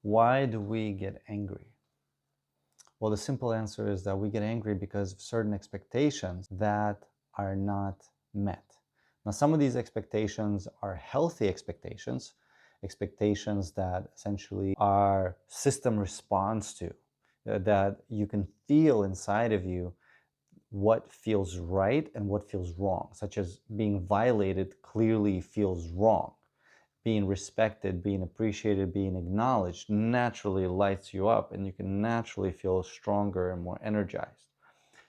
Why do we get angry? Well, the simple answer is that we get angry because of certain expectations that are not met. Now, some of these expectations are healthy expectations, expectations that essentially our system responds to, that you can feel inside of you what feels right and what feels wrong, such as being violated clearly feels wrong. Being respected, being appreciated, being acknowledged naturally lights you up, and you can naturally feel stronger and more energized.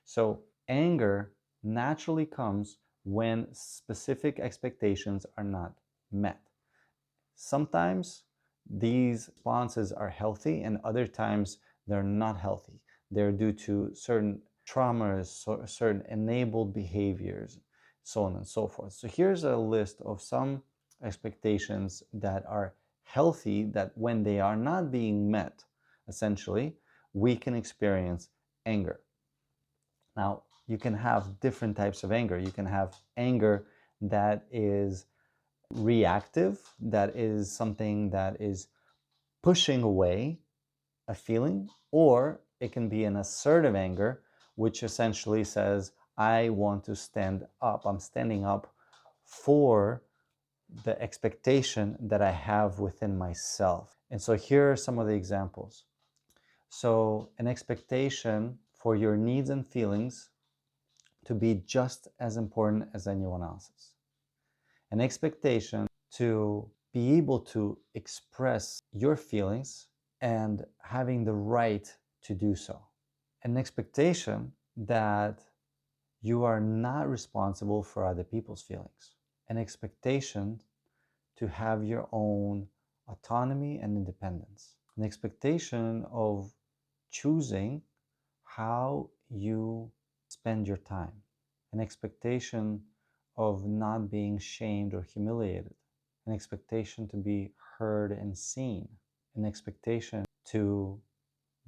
So anger naturally comes when specific expectations are not met. Sometimes these responses are healthy, and other times they're not healthy. They're due to certain traumas, certain enabled behaviors, so on and so forth. So here's a list of some expectations that are healthy, that when they are not being met, essentially, we can experience anger. Now, you can have different types of anger. You can have anger that is reactive, that is something that is pushing away a feeling, or it can be an assertive anger, which essentially says, I want to stand up. I'm standing up for the expectation that I have within myself. And so here are some of the examples. So, an expectation for your needs and feelings to be just as important as anyone else's. An expectation to be able to express your feelings and having the right to do so. An expectation that you are not responsible for other people's feelings. An expectation to have your own autonomy and independence. An expectation of choosing how you spend your time. An expectation of not being shamed or humiliated. An expectation to be heard and seen. An expectation to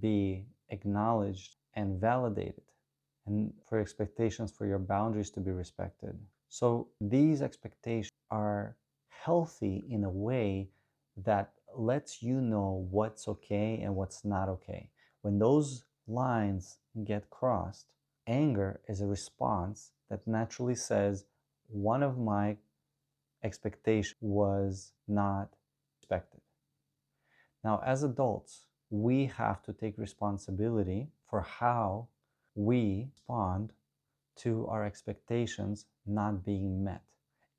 be acknowledged and validated, and for expectations for your boundaries to be respected. So these expectations are healthy in a way that lets you know what's okay and what's not okay. When those lines get crossed, anger is a response that naturally says, one of my expectations was not respected. Now, as adults, we have to take responsibility for how we respond to our expectations not being met,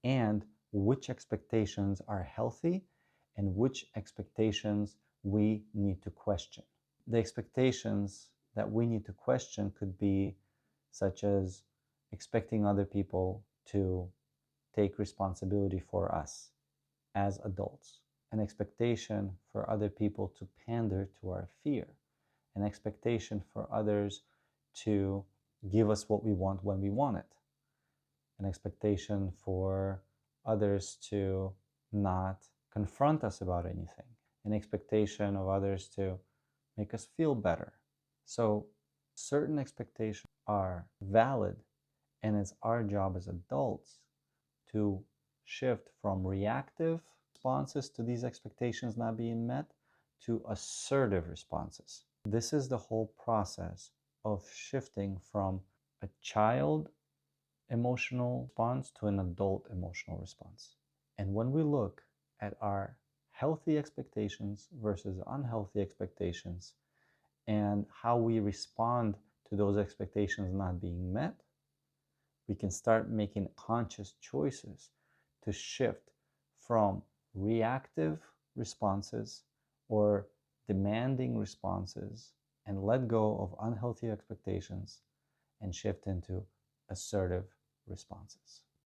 and which expectations are healthy and which expectations we need to question. The expectations that we need to question could be such as expecting other people to take responsibility for us as adults, an expectation for other people to pander to our fear, an expectation for others to give us what we want when we want it, an expectation for others to not confront us about anything, an expectation of others to make us feel better. So certain expectations are valid, and it's our job as adults to shift from reactive responses to these expectations not being met to assertive responses. This is the whole process of shifting from a child emotional response to an adult emotional response. And when we look at our healthy expectations versus unhealthy expectations and how we respond to those expectations not being met, we can start making conscious choices to shift from reactive responses or demanding responses and let go of unhealthy expectations and shift into assertive responses.